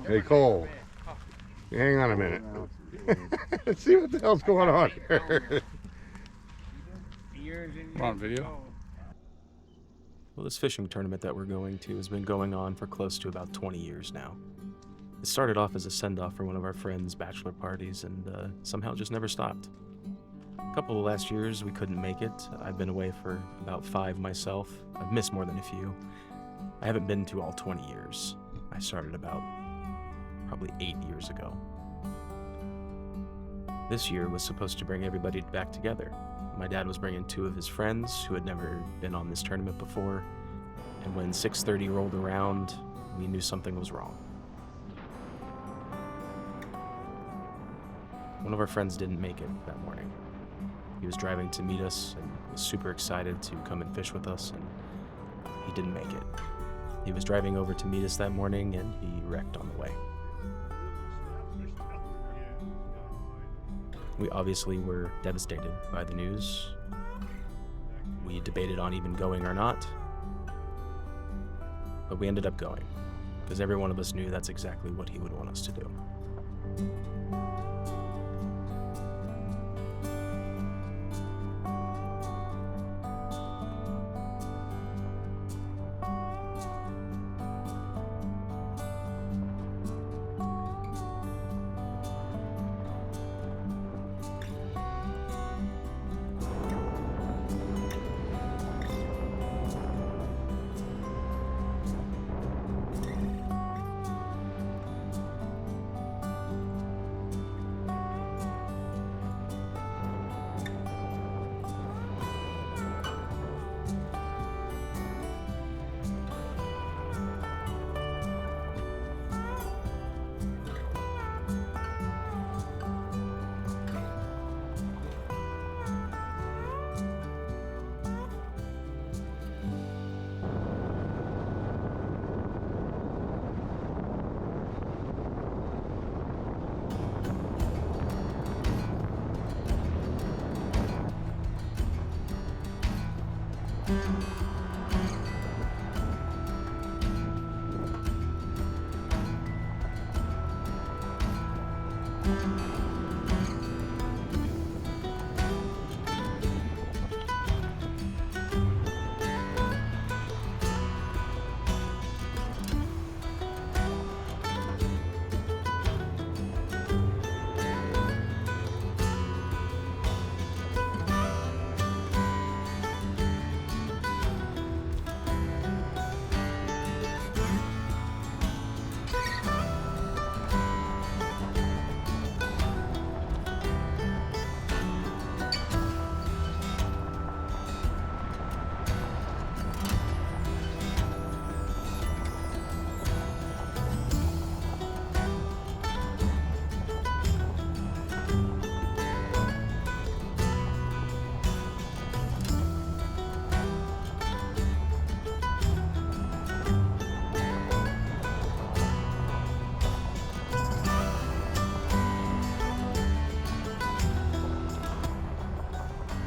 Hey Cole, hang on a minute. Let's see what the hell's going on here. We're on video. Well, this fishing tournament that we're going to has been going on for close to about 20 years now. It started off as a send-off for one of our friends' bachelor parties and somehow just never stopped. A couple of last years we couldn't make it. I've been away for about 5 myself. I've missed more than a few. I haven't been to all 20 years. I started about probably 8 years ago. This year was supposed to bring everybody back together. My dad was bringing 2 of his friends who had never been on this tournament before, and when 6:30 rolled around, we knew something was wrong. One of our friends didn't make it that morning. He was driving to meet us and was super excited to come and fish with us, and he didn't make it. He was driving over to meet us that morning and he wrecked on the way. We obviously were devastated by the news. We debated on even going or not, but we ended up going, because every one of us knew that's exactly what he would want us to do.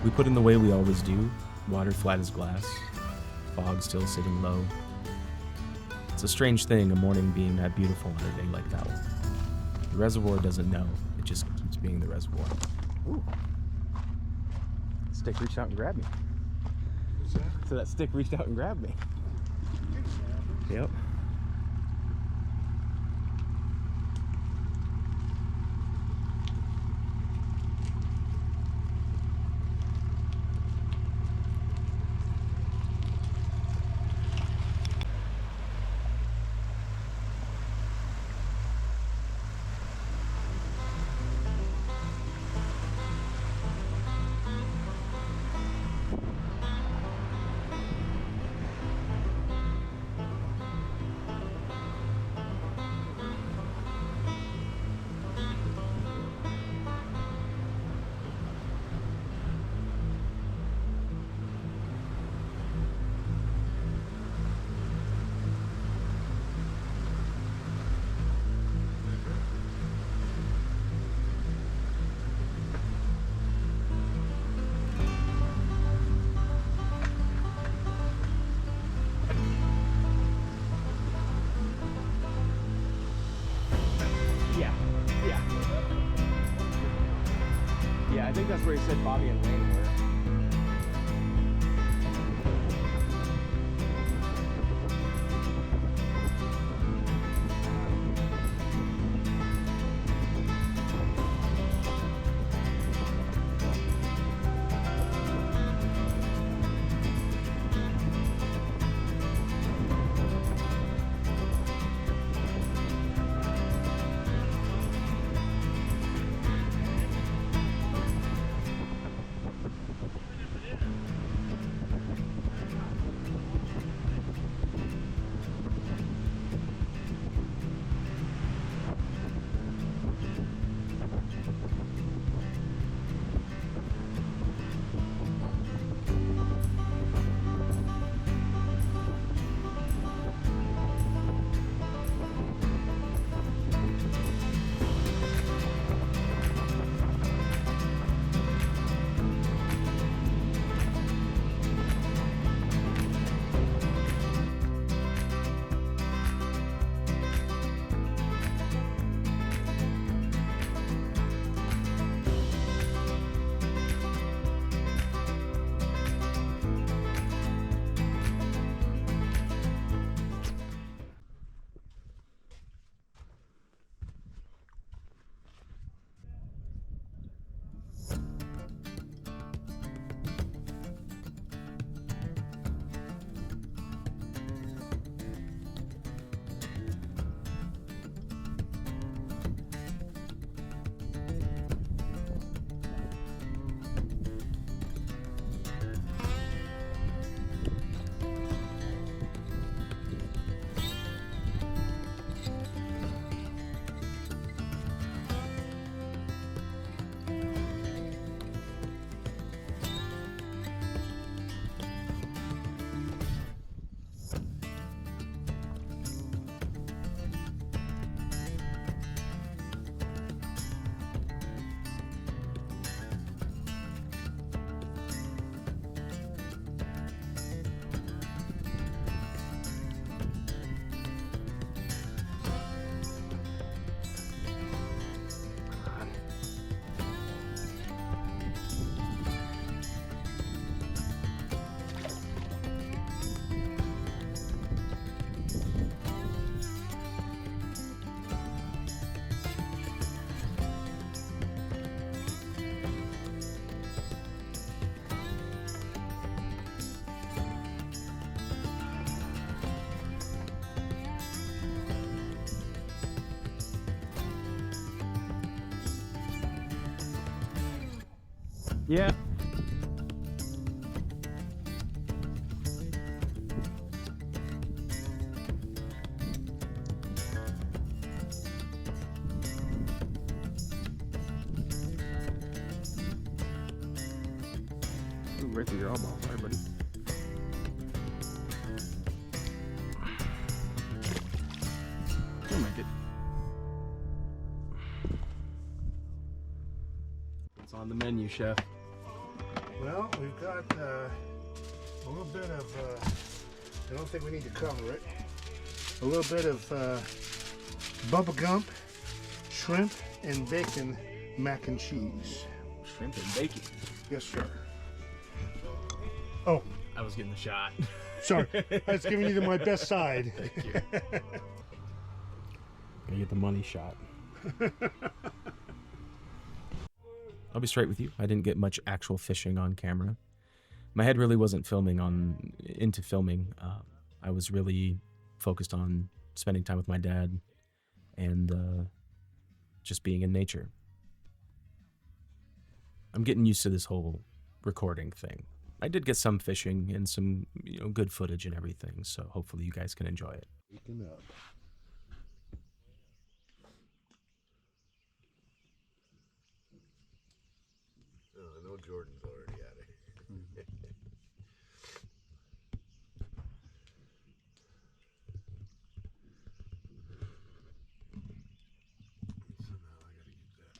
We put in the way we always do, water flat as glass, fog still sitting low. It's a strange thing, a morning being that beautiful on a day like that one. The reservoir doesn't know, it just keeps being the reservoir. Ooh. Stick reached out and grabbed me. What's that? So that stick reached out and grabbed me. Yep. I think that's where he said Bobby and Wayne were. Yeah. Ooh, right through your elbow. Sorry, buddy. You'll make it. What's on the menu, chef? Well, we've got a little bit of, I don't think we need to cover it, a little bit of Bubba Gump, shrimp, and bacon mac and cheese. Shrimp and bacon. Yes, sir. Oh, I was getting the shot. sorry. I was giving you my best side. Thank you. Gotta get the money shot. I'll be straight with you. I didn't get much actual fishing on camera. My head really wasn't into filming. I was really focused on spending time with my dad and just being in nature. I'm getting used to this whole recording thing. I did get some fishing and some, good footage and everything, so hopefully you guys can enjoy it. Waking up. Oh, I know Jordan's already at it. Somehow I gotta get that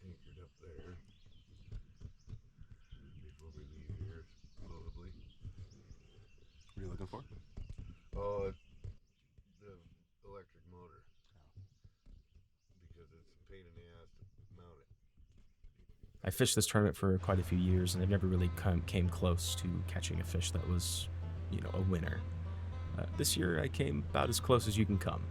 anchored up there before we leave here, supposedly. What are you looking for? Oh, the electric motor. Because it's pain in the ass to mount it. I fished this tournament for quite a few years, and I've never really came close to catching a fish that was, you know, a winner. This year, I came about as close as you can come.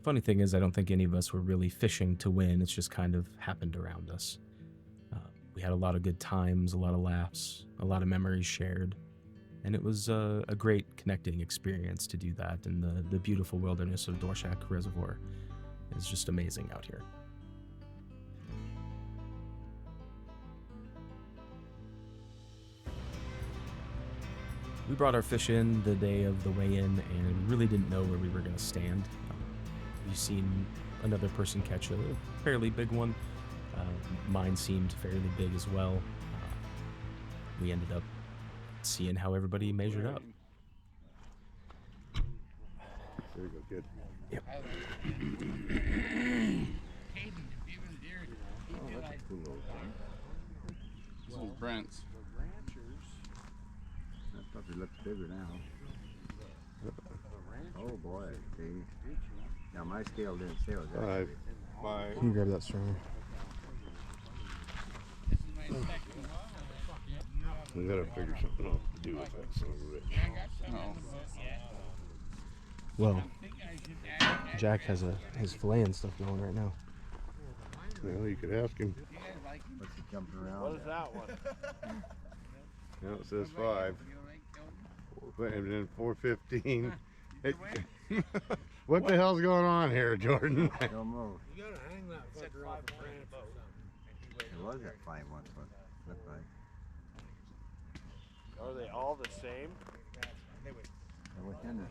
Funny thing is, I don't think any of us were really fishing to win. It's just kind of happened around us. We had a lot of good times, a lot of laughs, a lot of memories shared, and it was a great connecting experience to do that in the beautiful wilderness of Dworshak Reservoir. It's just amazing out here. We brought our fish in the day of the weigh-in and really didn't know where we were going to stand. We've seen another person catch a fairly big one. Mine seemed fairly big as well. We ended up seeing how everybody measured up. There you go, kid. Yep. This is Brent's. That puppy looks bigger now. Oh boy, see. Now my scale didn't say it was that big. Five. Can you grab that string? We gotta figure something out to do with that son of a bitch. Oh. Well, Jack has his fillet and stuff going right now. Well, you could ask him. What's he jumping around? What is that one? Now it says 5. And then 415. Hey, what the hell's going on here, Jordan? Don't move. You gotta hang that fucker off a branch or something. It was at 5 once, but looked like. Are they all the same? And what kind of-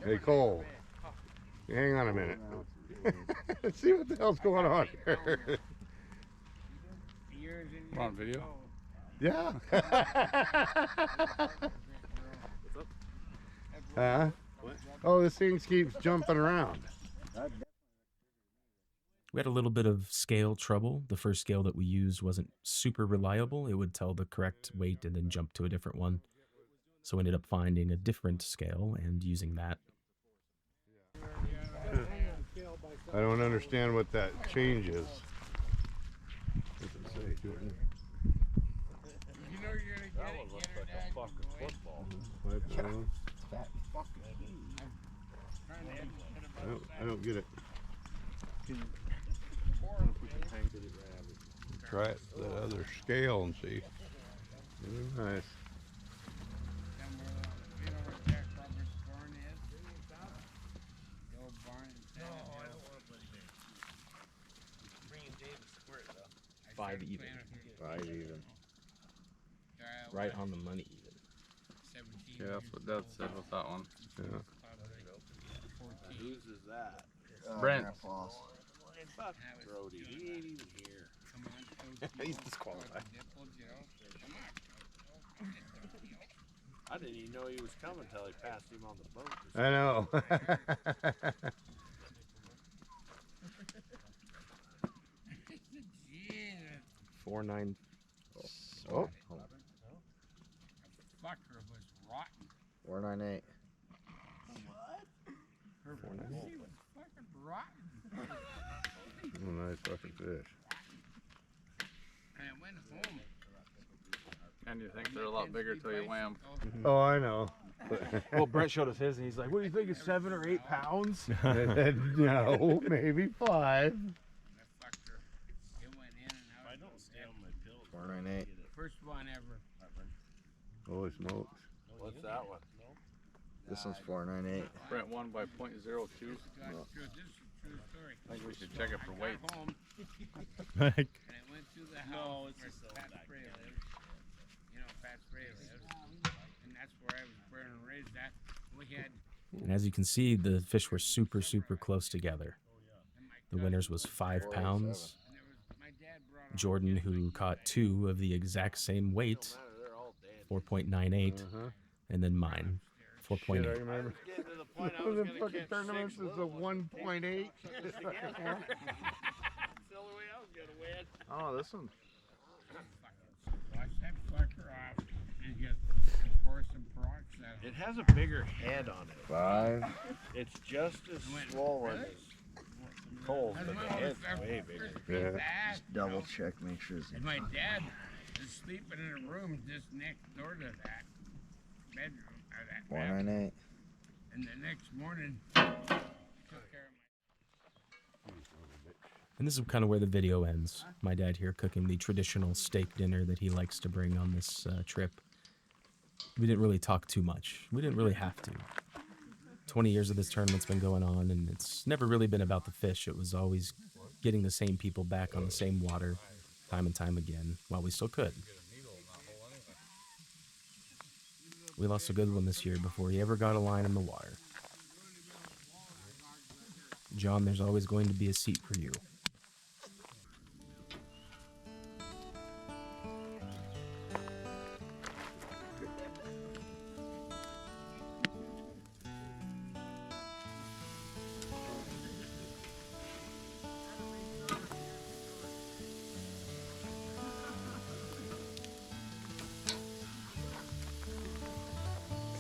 Hey, Cole. Hang on a minute. Let's see what the hell's going on here. We're on video. Yeah. Huh? Oh, this thing keeps jumping around. We had a little bit of scale trouble. The first scale that we used wasn't super reliable. It would tell the correct weight and then jump to a different one. So we ended up finding a different scale and using that. I don't understand what that change is. What's it say, Jordan? You know you're gonna get it, Looks get her like dad, a fucking football. 5 pounds? I don't get it. Try it, the other scale and see. Nice. You know where Jack Roberts' barn is? The old barn in San Diego. 5 even. 5 even. Right on the money even. 17 Yeah, that's what Dad said with that one. Yeah. Whose is that? Brent. Grandpa's. Fuck Brody. He ain't even here. Come on, Coach. He's disqualified. Dippled, you know. Come on, Coach. I didn't even know he was coming until he passed him on the boat. I know. Jesus. 4.9. Oh. Fucker was rotten. 498. Her pussy was fucking rotten. Oh, nice fucking fish. And I went home. And you think they're a lot bigger till you weigh them. Oh, I know. Well, Brent showed us his, and he's like, "What do you think? It's 7 or 8 pounds?" No, maybe 5. I fucked her. It went in and out. I don't stay on my pills. 498. First one ever. Holy smokes. What's that one? This one's 498. Brent won by .02. God's truth. This is a true story. I think we should check it for weight. Got home, Like, and I went to the house it's where just Pat back Spray there. lives. You know, Pat Spray lives. And that's where I was born and raised at. We had And as you can see, the fish were super, super close together. The winners was 5 pounds. and there was my dad brought on Jordan, who caught 2 of the exact same weight, They're all dead. 4.98, and then mine, Shit, I 4.8. remember. Getting to the point I One was of the gonna fucking catch tournaments 6 is a little ones. 1.8. Fill only way I was gonna win. Oh, this one. Wash that sucker off and just pour some peroxide. It has a bigger head on it. 5. It's just as swollen as Cole's, but the head's way bigger. Yeah. Just double check, make sure it's And my dad is sleeping in a room just next door to that bedroom or that bathroom. 498. And the next morning, he took care of my. And this is kind of where the video ends. My dad here cooking the traditional steak dinner that he likes to bring on this trip. We didn't really talk too much. We didn't really have to. 20 years of this tournament's been going on, and it's never really been about the fish. It was always getting the same people back on the same water time and time again while we still could. We lost a good one this year before he ever got a line in the water. John, there's always going to be a seat for you.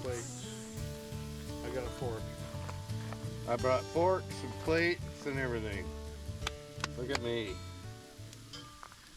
Plates. I got a fork. I brought forks and plates and everything. Look at me.